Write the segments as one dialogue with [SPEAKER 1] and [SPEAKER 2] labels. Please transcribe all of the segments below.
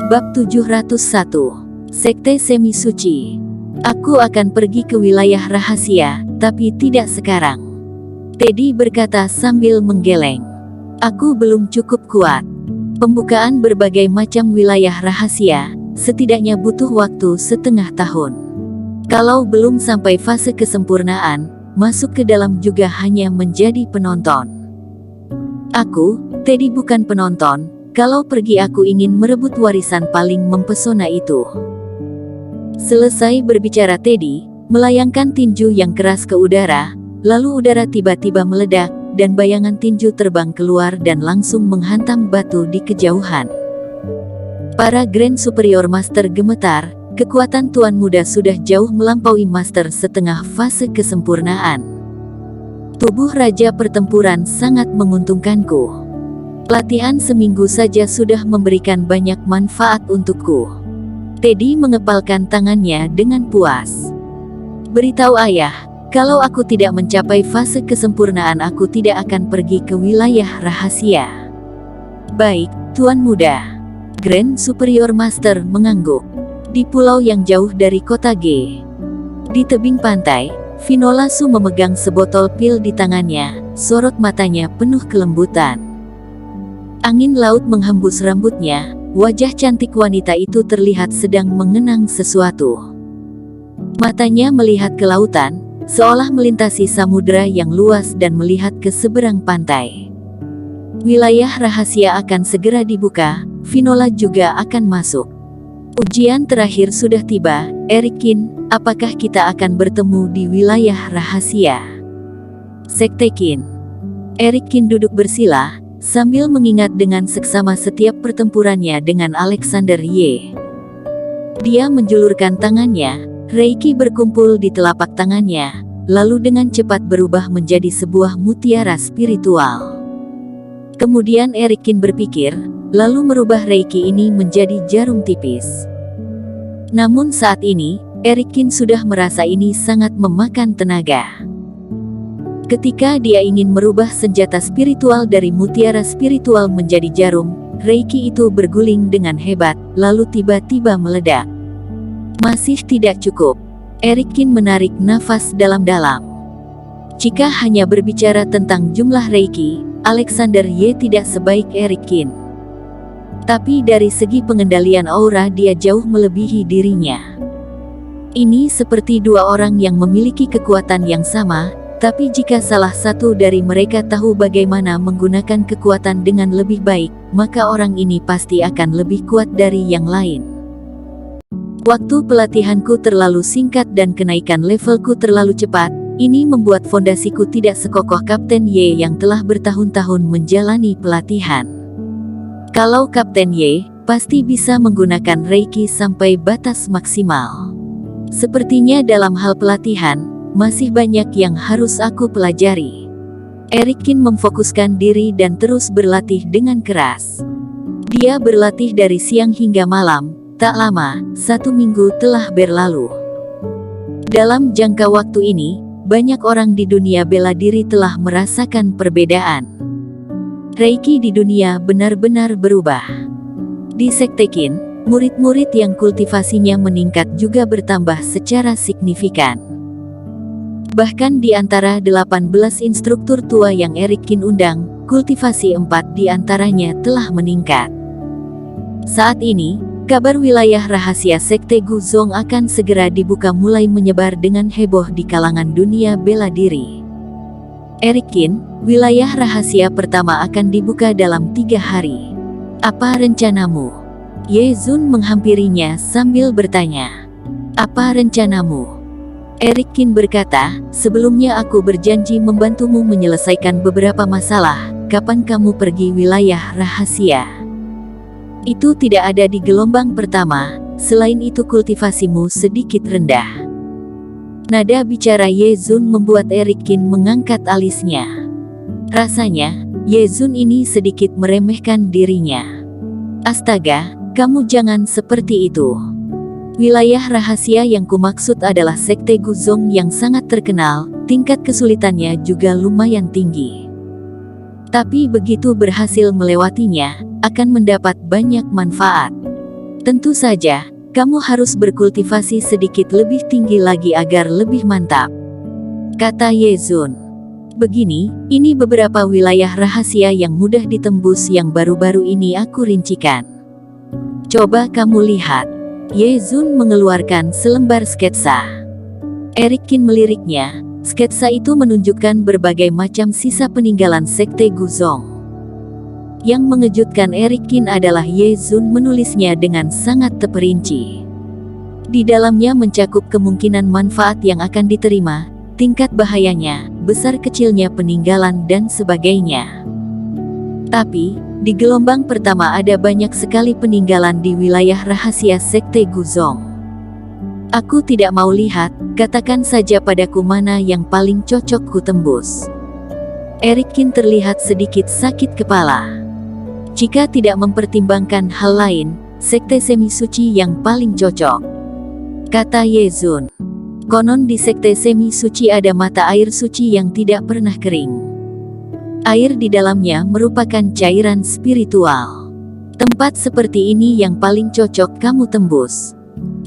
[SPEAKER 1] Bab 701. Sekte Semi Suci. Aku akan pergi ke wilayah rahasia, tapi tidak sekarang. Teddy berkata sambil menggeleng. Aku belum cukup kuat. Pembukaan berbagai macam wilayah rahasia, setidaknya butuh waktu setengah tahun. Kalau belum sampai fase kesempurnaan, masuk ke dalam juga hanya menjadi penonton. Aku, Teddy, bukan penonton. Kalau pergi aku ingin merebut warisan paling mempesona itu. Selesai berbicara Teddy, melayangkan tinju yang keras ke udara, lalu udara tiba-tiba meledak, dan bayangan tinju terbang keluar dan langsung menghantam batu di kejauhan. Para Grand Superior Master gemetar, kekuatan Tuan Muda sudah jauh melampaui Master setengah fase kesempurnaan. Tubuh Raja Pertempuran sangat menguntungkanku. Latihan seminggu saja sudah memberikan banyak manfaat untukku. Teddy mengepalkan tangannya dengan puas. Beritahu ayah, kalau aku tidak mencapai fase kesempurnaan aku tidak akan pergi ke wilayah rahasia. Baik, Tuan Muda. Grand Superior Master mengangguk. Di pulau yang jauh dari kota G. Di tebing pantai, Vinola Su memegang sebotol pil di tangannya, sorot matanya penuh kelembutan. Angin laut menghembus rambutnya, wajah cantik wanita itu terlihat sedang mengenang sesuatu. Matanya melihat ke lautan, seolah melintasi samudera yang luas dan melihat ke seberang pantai. Wilayah rahasia akan segera dibuka, Vinola juga akan masuk. Ujian terakhir sudah tiba, Erikin, apakah kita akan bertemu di wilayah rahasia? Sekte Qin. Erikin duduk bersila, sambil mengingat dengan seksama setiap pertempurannya dengan Alexander Ye. Dia menjulurkan tangannya, Reiki berkumpul di telapak tangannya, lalu dengan cepat berubah menjadi sebuah mutiara spiritual. Kemudian Erikin berpikir, lalu merubah Reiki ini menjadi jarum tipis. Namun saat ini, Erikin sudah merasa ini sangat memakan tenaga. Ketika dia ingin merubah senjata spiritual dari mutiara spiritual menjadi jarum, Reiki itu berguling dengan hebat, lalu tiba-tiba meledak. Masih tidak cukup. Erikin menarik nafas dalam-dalam. Jika hanya berbicara tentang jumlah Reiki, Alexander Ye tidak sebaik Erikin. Tapi dari segi pengendalian aura dia jauh melebihi dirinya. Ini seperti dua orang yang memiliki kekuatan yang sama, tapi jika salah satu dari mereka tahu bagaimana menggunakan kekuatan dengan lebih baik, maka orang ini pasti akan lebih kuat dari yang lain. Waktu pelatihanku terlalu singkat dan kenaikan levelku terlalu cepat, ini membuat fondasiku tidak sekokoh Kapten Ye yang telah bertahun-tahun menjalani pelatihan. Kalau Kapten Ye, pasti bisa menggunakan Reiki sampai batas maksimal. Sepertinya dalam hal pelatihan, masih banyak yang harus aku pelajari. Erikin memfokuskan diri dan terus berlatih dengan keras. Dia berlatih dari siang hingga malam, tak lama, 1 minggu telah berlalu. Dalam jangka waktu ini, banyak orang di dunia bela diri telah merasakan perbedaan. Reiki di dunia benar-benar berubah. Di Sekte Qin, murid-murid yang kultivasinya meningkat juga bertambah secara signifikan. Bahkan di antara 18 instruktur tua yang Erikin undang, kultivasi 4 di antaranya telah meningkat. Saat ini, kabar wilayah rahasia Sekte Guzong akan segera dibuka mulai menyebar dengan heboh di kalangan dunia bela diri. Erikin, wilayah rahasia pertama akan dibuka dalam 3 hari. Apa rencanamu? Ye Zun menghampirinya sambil bertanya. Apa rencanamu? Erikin berkata, sebelumnya aku berjanji membantumu menyelesaikan beberapa masalah, kapan kamu pergi wilayah rahasia? Itu tidak ada di gelombang pertama, selain itu kultivasimu sedikit rendah. Nada bicara Ye Zun membuat Erikin mengangkat alisnya. Rasanya, Ye Zun ini sedikit meremehkan dirinya. Astaga, kamu jangan seperti itu. Wilayah rahasia yang kumaksud adalah Sekte Guzong yang sangat terkenal, tingkat kesulitannya juga lumayan tinggi. Tapi begitu berhasil melewatinya, akan mendapat banyak manfaat. Tentu saja, kamu harus berkultivasi sedikit lebih tinggi lagi agar lebih mantap, kata Ye Zun. Begini, ini beberapa wilayah rahasia yang mudah ditembus yang baru-baru ini aku rincikan. Coba kamu lihat. Ye Zun mengeluarkan selembar sketsa. Eric Qin meliriknya. Sketsa itu menunjukkan berbagai macam sisa peninggalan Sekte Guzong. Yang mengejutkan Eric Qin adalah Ye Zun menulisnya dengan sangat terperinci. Di dalamnya mencakup kemungkinan manfaat yang akan diterima, tingkat bahayanya, besar kecilnya peninggalan dan sebagainya. Tapi, di gelombang pertama ada banyak sekali peninggalan di wilayah rahasia Sekte Guzong. Aku tidak mau lihat, katakan saja padaku mana yang paling cocok ku tembus. Eric Qin terlihat sedikit sakit kepala. Jika tidak mempertimbangkan hal lain, Sekte Semi Suci yang paling cocok, kata Ye Zun. Konon di Sekte Semi Suci ada mata air suci yang tidak pernah kering. Air di dalamnya merupakan cairan spiritual. Tempat seperti ini yang paling cocok kamu tembus.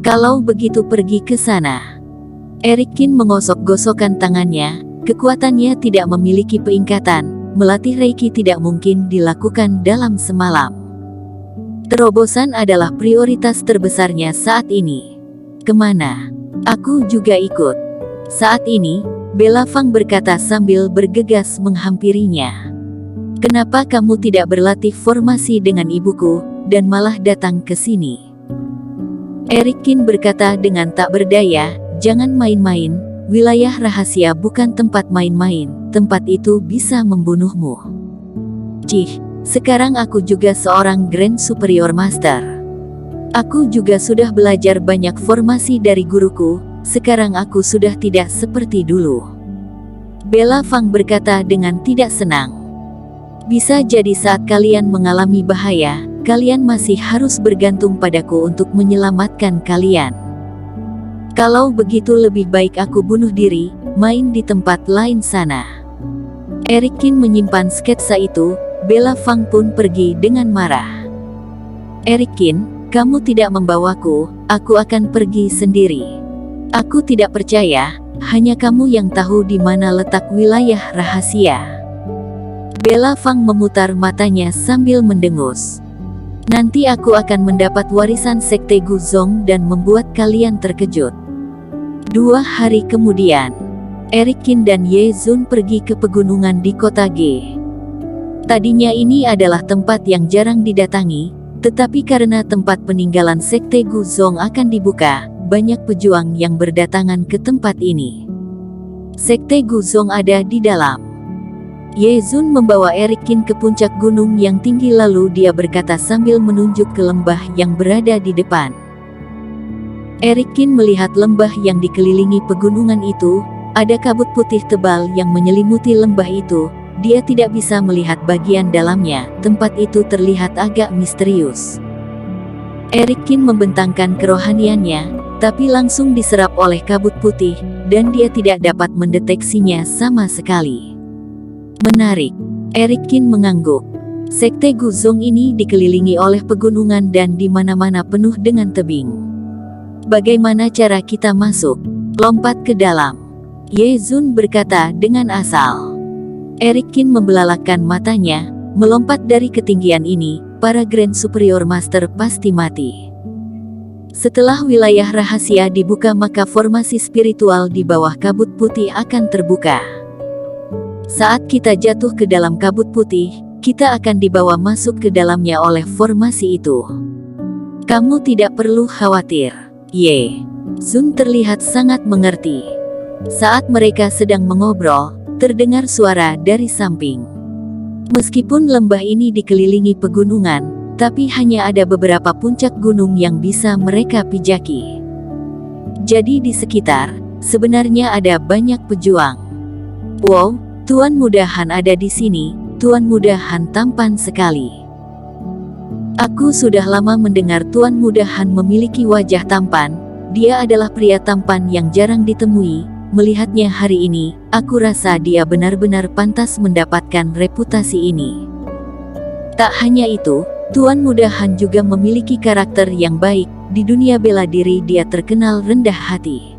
[SPEAKER 1] Kalau begitu pergi ke sana. Eric Qin menggosok-gosokkan tangannya, kekuatannya tidak memiliki peingkatan. Melatih Reiki tidak mungkin dilakukan dalam semalam. Terobosan adalah prioritas terbesarnya saat ini. Kemana? Aku juga ikut. Saat ini, Bella Fang berkata sambil bergegas menghampirinya. Kenapa kamu tidak berlatih formasi dengan ibuku, dan malah datang ke sini? Eric Qin berkata dengan tak berdaya, jangan main-main, wilayah rahasia bukan tempat main-main, tempat itu bisa membunuhmu. Cih, sekarang aku juga seorang Grand Superior Master. Aku juga sudah belajar banyak formasi dari guruku, sekarang aku sudah tidak seperti dulu. Bella Fang berkata dengan tidak senang. Bisa jadi saat kalian mengalami bahaya, kalian masih harus bergantung padaku untuk menyelamatkan kalian. Kalau begitu lebih baik aku bunuh diri, main di tempat lain sana. Eric Qin menyimpan sketsa itu, Bella Fang pun pergi dengan marah. Eric Qin, kamu tidak membawaku, aku akan pergi sendiri. Aku tidak percaya, hanya kamu yang tahu di mana letak wilayah rahasia. Bella Fang memutar matanya sambil mendengus. Nanti aku akan mendapat warisan Sekte Guzong dan membuat kalian terkejut. 2 hari kemudian, Eric Qin dan Ye Zun pergi ke pegunungan di kota Ge. Tadinya ini adalah tempat yang jarang didatangi, tetapi karena tempat peninggalan Sekte Guzong akan dibuka, banyak pejuang yang berdatangan ke tempat ini. Sekte Guzong ada di dalam. Ye Zun membawa Eric Qin ke puncak gunung yang tinggi lalu dia berkata sambil menunjuk ke lembah yang berada di depan. Eric Qin melihat lembah yang dikelilingi pegunungan itu, ada kabut putih tebal yang menyelimuti lembah itu, dia tidak bisa melihat bagian dalamnya, tempat itu terlihat agak misterius. Eric Qin membentangkan kerohaniannya, tapi langsung diserap oleh kabut putih, dan dia tidak dapat mendeteksinya sama sekali. Menarik. Eric Qin mengangguk. Sekte Guzong ini dikelilingi oleh pegunungan dan di mana-mana penuh dengan tebing. Bagaimana cara kita masuk? Lompat ke dalam. Ye Zun berkata dengan asal. Eric Qin membelalakan matanya, melompat dari ketinggian ini, para Grand Superior Master pasti mati. Setelah wilayah rahasia dibuka maka formasi spiritual di bawah kabut putih akan terbuka. Saat kita jatuh ke dalam kabut putih, kita akan dibawa masuk ke dalamnya oleh formasi itu. Kamu tidak perlu khawatir. Ye Zun terlihat sangat mengerti. Saat mereka sedang mengobrol, terdengar suara dari samping. Meskipun lembah ini dikelilingi pegunungan, tapi hanya ada beberapa puncak gunung yang bisa mereka pijaki. Jadi di sekitar, sebenarnya ada banyak pejuang. Wow, Tuan Muda Han ada di sini, Tuan Muda Han tampan sekali. Aku sudah lama mendengar Tuan Muda Han memiliki wajah tampan, dia adalah pria tampan yang jarang ditemui, melihatnya hari ini, aku rasa dia benar-benar pantas mendapatkan reputasi ini. Tak hanya itu, Tuan Muda Han juga memiliki karakter yang baik. Di dunia bela diri dia terkenal rendah hati.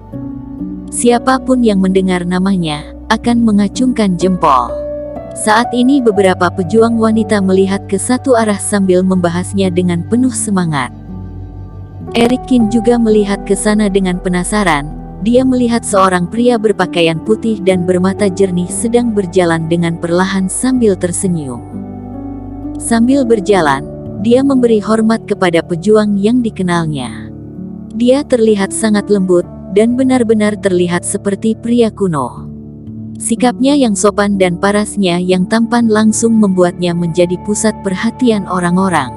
[SPEAKER 1] Siapapun yang mendengar namanya akan mengacungkan jempol. Saat ini beberapa pejuang wanita melihat ke satu arah sambil membahasnya dengan penuh semangat. Eric Kin juga melihat ke sana dengan penasaran. Dia melihat seorang pria berpakaian putih dan bermata jernih sedang berjalan dengan perlahan sambil tersenyum. Sambil berjalan, dia memberi hormat kepada pejuang yang dikenalnya. Dia terlihat sangat lembut dan benar-benar terlihat seperti pria kuno. Sikapnya yang sopan dan parasnya yang tampan langsung membuatnya menjadi pusat perhatian orang-orang.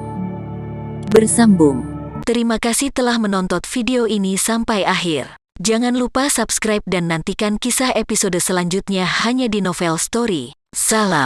[SPEAKER 1] Bersambung. Terima kasih telah menonton video ini sampai akhir. Jangan lupa subscribe dan nantikan kisah episode selanjutnya hanya di Novel Story. Salam.